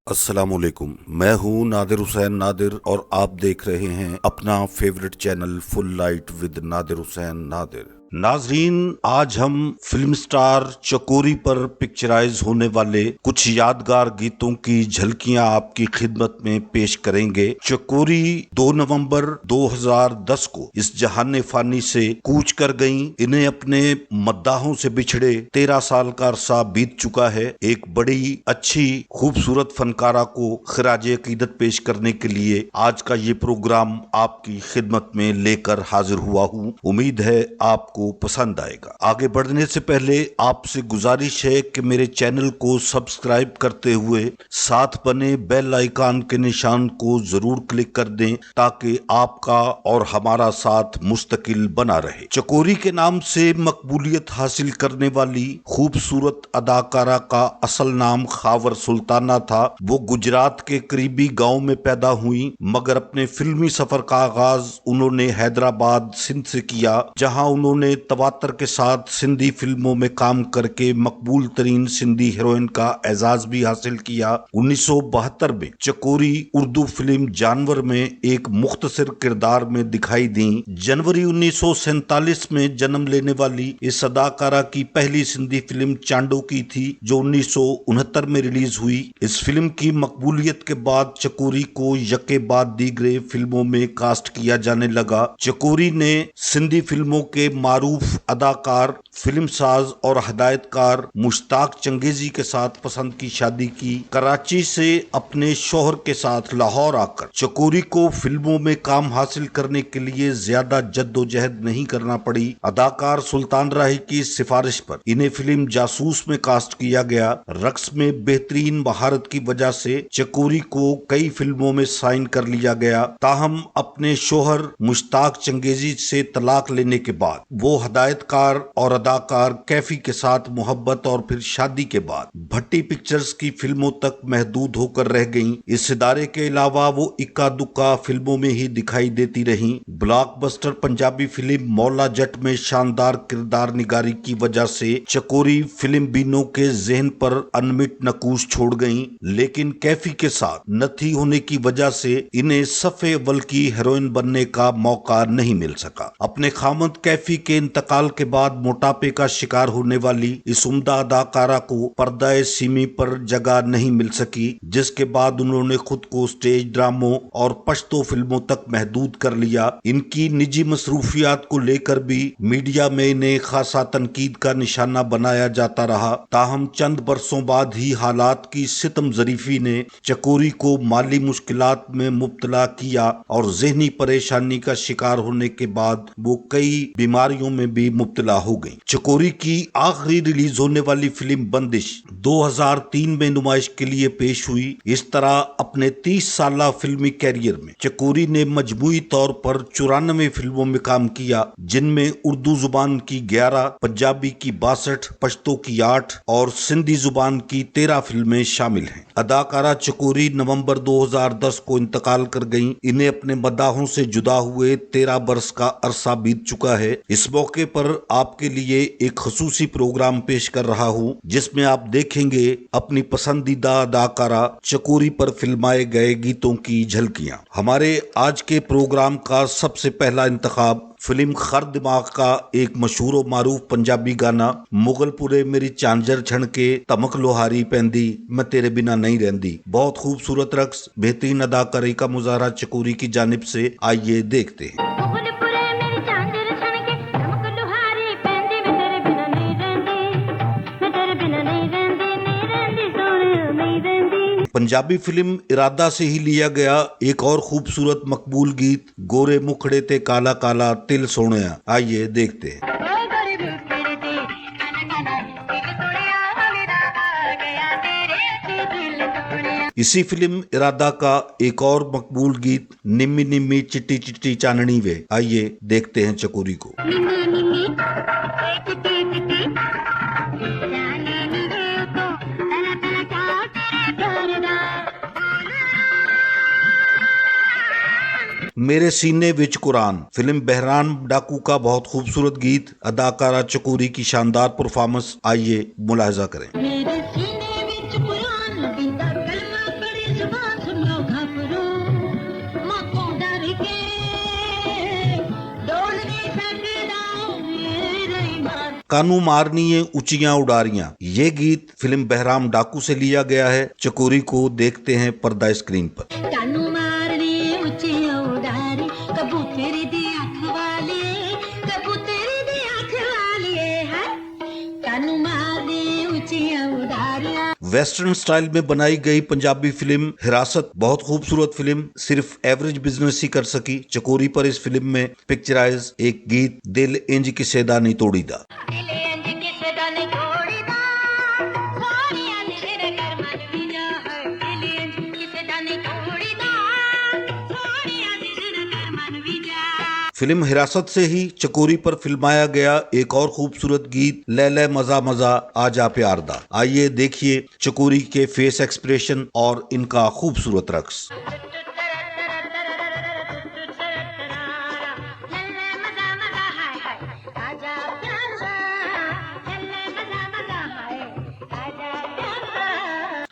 अस्सलामुअलैकुम। मैं हूँ नादिर हुसैन नादिर और आप देख रहे हैं अपना favourite channel full light with Nadir Hussain Nadir. नाजरीन, आज हम फिल्म स्टार चकोरी पर पिक्चराइज होने वाले कुछ यादगार गीतों की झलकियां आपकी खिदमत में पेश करेंगे। चकोरी 2 नवंबर 2010 को इस जहाने फानी से कूच कर गईं। इन्हें अपने मद्दाहों से बिछड़े 13 साल का अरसा बीत चुका है। एक बड़ी अच्छी खूबसूरत फनकारा को खिराज अकीदत पेश करने के लिए आज का ये प्रोग्राम आपकी खिदमत में लेकर हाजिर हुआ हूँ। उम्मीद है आपको पसंद आएगा। आगे बढ़ने से पहले आपसे गुजारिश है कि मेरे चैनल को सब्सक्राइब करते हुए साथ बने बेल आइकन के निशान को जरूर क्लिक कर दें ताकि आपका और हमारा साथ मुस्तकिल बना रहे। चकोरी के नाम से मकबूलियत हासिल करने वाली खूबसूरत अदाकारा का असल नाम खावर सुल्ताना था। वो गुजरात के करीबी गांव में पैदा हुई, मगर अपने फिल्मी सफर का आगाज उन्होंने हैदराबाद सिंध से किया, जहां उन्होंने तवातर के साथ सिंधी फिल्मों में काम करके मकबूल तरीन सिंधी हीरोइन का एजाज भी हासिल किया। 1972 में चकोरी उर्दू फिल्म जानवर में एक मुख्तसर किरदार में दिखाई दी। जनवरी 1947 में जन्म लेने वाली इस अदाकारा की पहली सिंधी फिल्म चांडो की थी, जो 1969 में रिलीज हुई। इस फिल्म की मकबूलियत के बाद चकोरी को यके बाद दीगरे फिल्मों में कास्ट किया जाने लगा। चकोरी ने सिंधी फिल्मों के मारूफ अदाकार, फिल्मसाज और हदायतकार मुश्ताक चंगेजी के साथ पसंद की शादी की। कराची से अपने शोहर के साथ लाहौर आकर चकोरी को फिल्मों में काम हासिल करने के लिए ज्यादा जद्दोजहद नहीं करना पड़ी। अदाकार सुल्तान राही की सिफारिश पर इन्हें फिल्म जासूस में कास्ट किया गया। रक्स में बेहतरीन महारत की वजह से चकोरी को कई फिल्मों में साइन कर लिया गया। ताहम अपने शोहर मुश्ताक चंगेजी से तलाक लेने के बाद वो हदायतकार और अदाकार कैफी के साथ मोहब्बत और फिर शादी के बाद भट्टी पिक्चर्स की फिल्मों तक महदूद होकर रह गईं। इस इदारे के अलावा वो इक्का दुक्का फिल्मों में ही दिखाई देती रहीं। ब्लॉकबस्टर पंजाबी फिल्म मौला जट में शानदार किरदार निगारी की वजह से चकोरी फिल्म बीनों के जहन पर अनमिट नकूश छोड़ गईं, लेकिन कैफी के साथ नथी होने की वजह से इन्हें सफे अव्वल की हीरोइन बनने का मौका नहीं मिल सका। अपने खामद कैफी के इंतकाल के बाद मोटापे का शिकार होने वाली इस उम्दा अदाकारा को पर्दाए सीमी पर जगह नहीं मिल सकी, जिसके बाद उन्होंने खुद को स्टेज ड्रामों और पश्तो फिल्मों तक महदूद कर लिया। इनकी निजी मसरूफियात को लेकर भी मीडिया में इन्हें खासा तनकीद का निशाना बनाया जाता रहा। ताहम चंद बरसों बाद ही हालात की सितम जरीफी ने चकोरी को माली मुश्किलात में मुब्तला किया और जहनी परेशानी का शिकार होने के बाद वो कई बीमारियों में भी मुब्तला हो गई। चकोरी की आखिरी रिलीज होने वाली फिल्म बंदिश 2003 में नुमाइश के लिए पेश हुई। इस तरह अपने 30 साला फिल्मी कैरियर में चकोरी ने मजमूई तौर पर 94 फिल्मों में काम किया, जिनमें उर्दू जुबान की 11, पंजाबी की 62, पश्तो की 8 और सिंधी जुबान की 13 फिल्में शामिल हैं। अदाकारा चकोरी नवंबर 2010 को इंतकाल कर गईं। इन्हें अपने मद्दाहों से जुदा हुए 13 बरस का अरसा बीत चुका है। इस मौके पर आपके लिए एक खसूसी प्रोग्राम पेश कर रहा हूं, जिसमें आप देखेंगे अपनी पसंदीदा अदाकारा चकोरी पर फिल्माए गए गीतों की झलकियां। हमारे आज के प्रोग्राम का सबसे पहला इंतखाब फिल्म खर दिमाग का एक मशहूर व मारूफ पंजाबी गाना मुगलपुरे मेरी चांजर छण के तमक लोहारी पैंदी मैं तेरे बिना नहीं रहंदी। बहुत खूबसूरत रक्स, बेहतरीन अदाकारी का मुजाहरा चकोरी की जानिब से। आइए देखते हैं। पंजाबी फिल्म इरादा से ही लिया गया एक और खूबसूरत मकबूल गीत गोरे मुखड़े ते काला काला तिल सोनिया। आइए देखते हैं। इसी फिल्म इरादा का एक और मकबूल गीत निम्मी निम्मी चिट्टी चिट्टी चाननी वे। आइए देखते हैं चकोरी को। मेरे सीने विच कुरान फिल्म बहरान डाकू का बहुत खूबसूरत गीत, अदाकारा चकोरी की शानदार परफॉर्मेंस। आइए मुलाहिजा करें। मेरे सीने विच कुरान बिंदा कलमा पढ़े कानू मारनी ऊंचियां उड़ारियां। ये गीत फिल्म बहराम डाकू से लिया गया है। चकोरी को देखते हैं पर्दा स्क्रीन पर। कानू मारनी ऊंचियां उड़ारी, कबूतर दी आंख वाली, कबूतर दी आंख वाली है, कानू मारनी ऊंचियां उड़ारियां। वेस्टर्न स्टाइल में बनाई गई पंजाबी फिल्म हिरासत बहुत खूबसूरत फिल्म, सिर्फ एवरेज बिजनेस ही कर सकी। चकोरी पर इस फिल्म में पिक्चराइज एक गीत दिल इंज किसे दा नहीं तोड़ीदा। फिल्म हिरासत से ही चकोरी पर फिल्माया गया एक और खूबसूरत गीत ले ले मजा मजा आजा प्यार दा। आइए देखिए चकोरी के फेस एक्सप्रेशन और इनका खूबसूरत रक्स।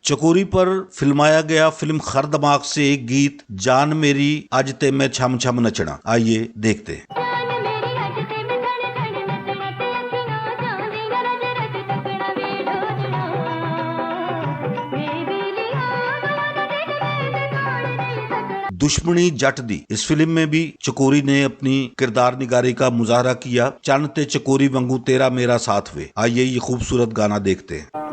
चकोरी पर फिल्माया गया फिल्म खर दमाग से एक गीत जान मेरी अज ते मैं छम छम नचना। आइए देखते हैं। दुश्मनी जट दी इस फिल्म में भी चकोरी ने अपनी किरदार निगारी का मुजाहरा किया। चन ते चकोरी वांगू तेरा मेरा साथ वे। आइए ये खूबसूरत गाना देखते हैं।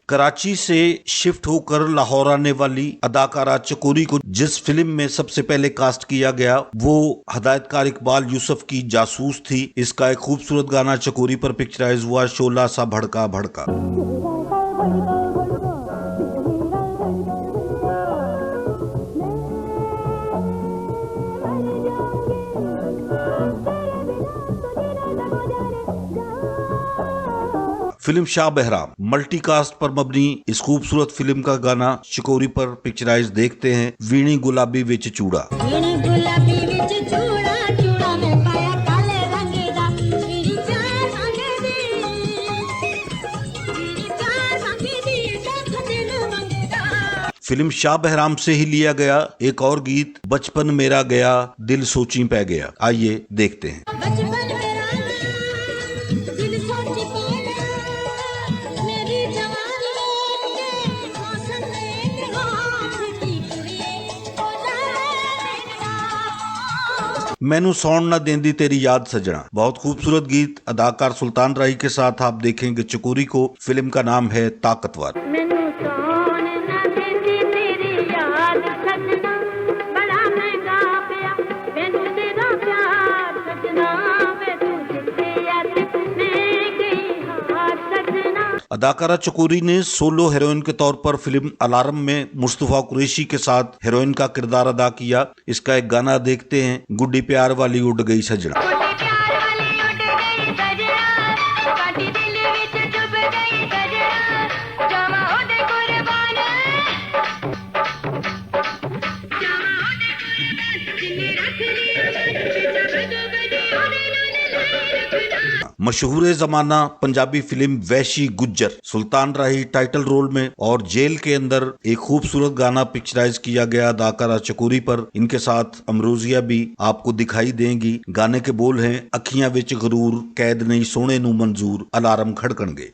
कराची से शिफ्ट होकर लाहौर आने वाली अदाकारा चकोरी को जिस फिल्म में सबसे पहले कास्ट किया गया वो हदायतकार इकबाल यूसुफ की जासूस थी। इसका एक खूबसूरत गाना चकोरी पर पिक्चराइज हुआ, शोला सा भड़का भड़का। फिल्म शाह बहराम मल्टीकास्ट पर मबनी इस खूबसूरत फिल्म का गाना चकोरी पर पिक्चराइज देखते हैं। वीणी गुलाबी विच चूड़ा। वीणी गुलाबी विच चूड़ा, चूड़ा में पाया काले रंग दा, वीणी चाह संग दी, वीणी चाह संग दी, साथ दिल मंगदा। फिल्म शाह बहराम से ही लिया गया एक और गीत बचपन मेरा गया दिल सोची पै गया। आइए देखते हैं। मैनू सौन ना देंदी तेरी याद सजना बहुत खूबसूरत गीत। अदाकार सुल्तान राही के साथ आप देखेंगे चकोरी को। फिल्म का नाम है ताकतवर। अदाकारा चकोरी ने सोलो हीरोइन के तौर पर फिल्म अलार्म में मुस्तफा कुरैशी के साथ हीरोइन का किरदार अदा किया। इसका एक गाना देखते हैं, गुड्डी प्यार वाली उड़ गई सजना। मशहूर जमाना पंजाबी फिल्म वैशी गुज्जर सुल्तान राही टाइटल रोल में और जेल के अंदर एक खूबसूरत गाना पिक्चराइज किया गया अदाकारा चकोरी पर। इनके साथ अमरोजिया भी आपको दिखाई देंगी। गाने के बोल हैं अखियां विच गरूर कैद नहीं सोने नू मंजूर अलार्म खड़कणगे।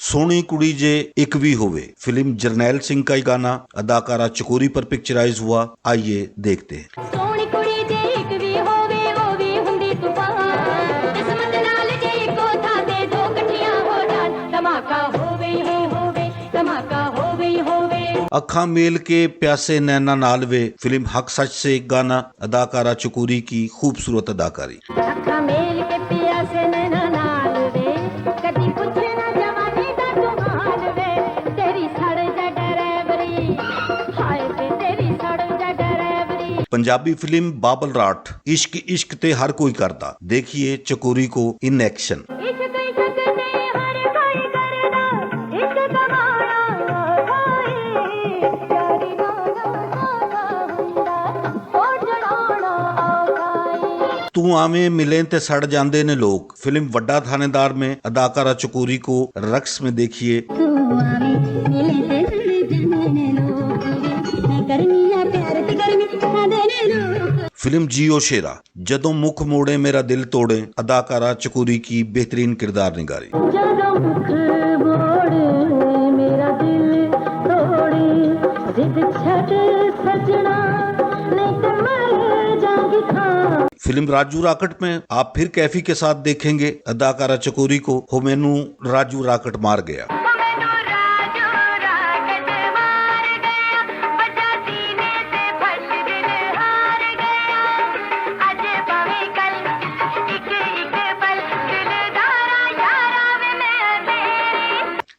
सोनी कुड़ी जे एक भी होवे फिल्म जरनैल सिंह का ही गाना अदाकारा चकोरी पर पिक्चराइज हुआ। आइए देखते हैं। सोनी कुड़ी जे एक भी होवे वो भी हुंदी तूफान, किस्मत नाल जे को था दे दो कठियां हो जान, धमाका होवे धमाका होवे। अखा मेल के प्यासे नैना नाल वे फिल्म हक सच से एक गाना अदाकारा चकोरी की खूबसूरत अदाकारी। अखा मेल के प्यासे नैना नाल वे कदी पूछे ना जवानी दा तुहाल वे, तेरी सड़ जा डरेवरी हाय ते तेरी सड़ जा डरेवरी। पंजाबी फिल्म बाबल राठ इश्क इश्क ते हर कोई करता। देखिए चकोरी को इन एक्शन। तू आवे मिले ते सड़ जांदे ने लोग। फिल्म वड्डा थानेदार में अदाकारा चकोरी को रक्स में देखिए। फिल्म जियो शेरा, जदों मुख मोड़े मेरा दिल तोड़े, अदाकारा चकोरी की बेहतरीन किरदार निगारी। ਜਦੋਂ ਮੁਖ ਮੋੜੇ ਮੇਰਾ ਦਿਲ ਤੋੜੇ ਜਿੱਦ ਛੱਡ ਸਜਣਾ ਨਹੀਂ ਤੇ ਮਰ ਜਾਗੀ ਖਾਂ। फिल्म राजू राकट में आप फिर कैफी के साथ देखेंगे अदाकारा चकोरी को। हो मैनू राजू राकट मार गया।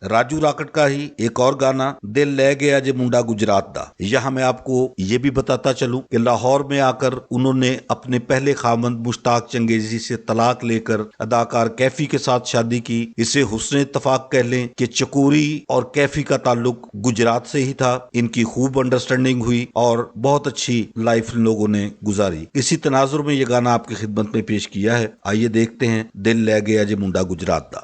राजू राकट का ही एक और गाना दिल ले गया जे मुंडा गुजरात दा। यहाँ मैं आपको ये भी बताता चलूं कि लाहौर में आकर उन्होंने अपने पहले खामंद मुश्ताक चंगेजी से तलाक लेकर अदाकार कैफी के साथ शादी की। इसे हुस्न इत्तफाक कह लें कि चकोरी और कैफी का ताल्लुक गुजरात से ही था। इनकी खूब अंडरस्टैंडिंग हुई और बहुत अच्छी लाइफ इन लोगों ने गुजारी। इसी तनाजुर में ये गाना आपकी खिदमत में पेश किया है। आइए देखते हैं दिल ले गया जे मुंडा गुजरात दा।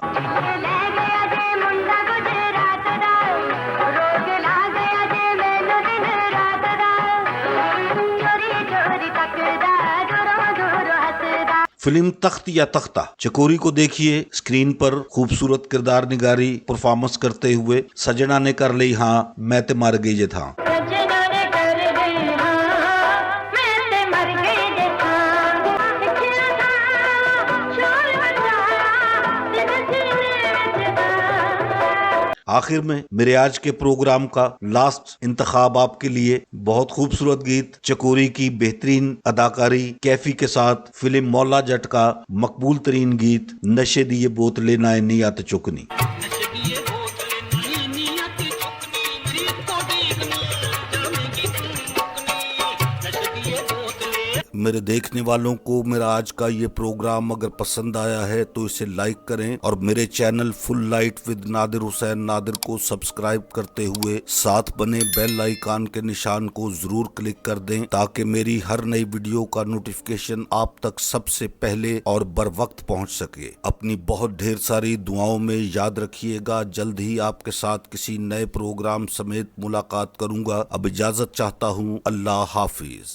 फिल्म तख्त या तख्ता, चकोरी को देखिए स्क्रीन पर खूबसूरत किरदार निगारी परफॉर्मेंस करते हुए। सजना ने कर ली हाँ मैं ते मर गई जे था। आखिर में मेरे आज के प्रोग्राम का लास्ट इंतखाब आपके लिए बहुत खूबसूरत गीत चकोरी की बेहतरीन अदाकारी कैफी के साथ फिल्म मौला जट का मकबूल तरीन गीत नशे दिए बोतले नाए नियत चुकनी। मेरे देखने वालों को मेरा आज का ये प्रोग्राम अगर पसंद आया है तो इसे लाइक करें और मेरे channel full light with Nadir Hussain Nadir को सब्सक्राइब करते हुए साथ बने बेल आइकन के निशान को जरूर क्लिक कर दें ताकि मेरी हर नई वीडियो का नोटिफिकेशन आप तक सबसे पहले और बर वक्त पहुंच सके। अपनी बहुत ढेर सारी दुआओं में याद रखिएगा। जल्द ही आपके साथ किसी नए प्रोग्राम समेत मुलाकात करूंगा। अब इजाजत चाहता हूं। अल्लाह हाफिज।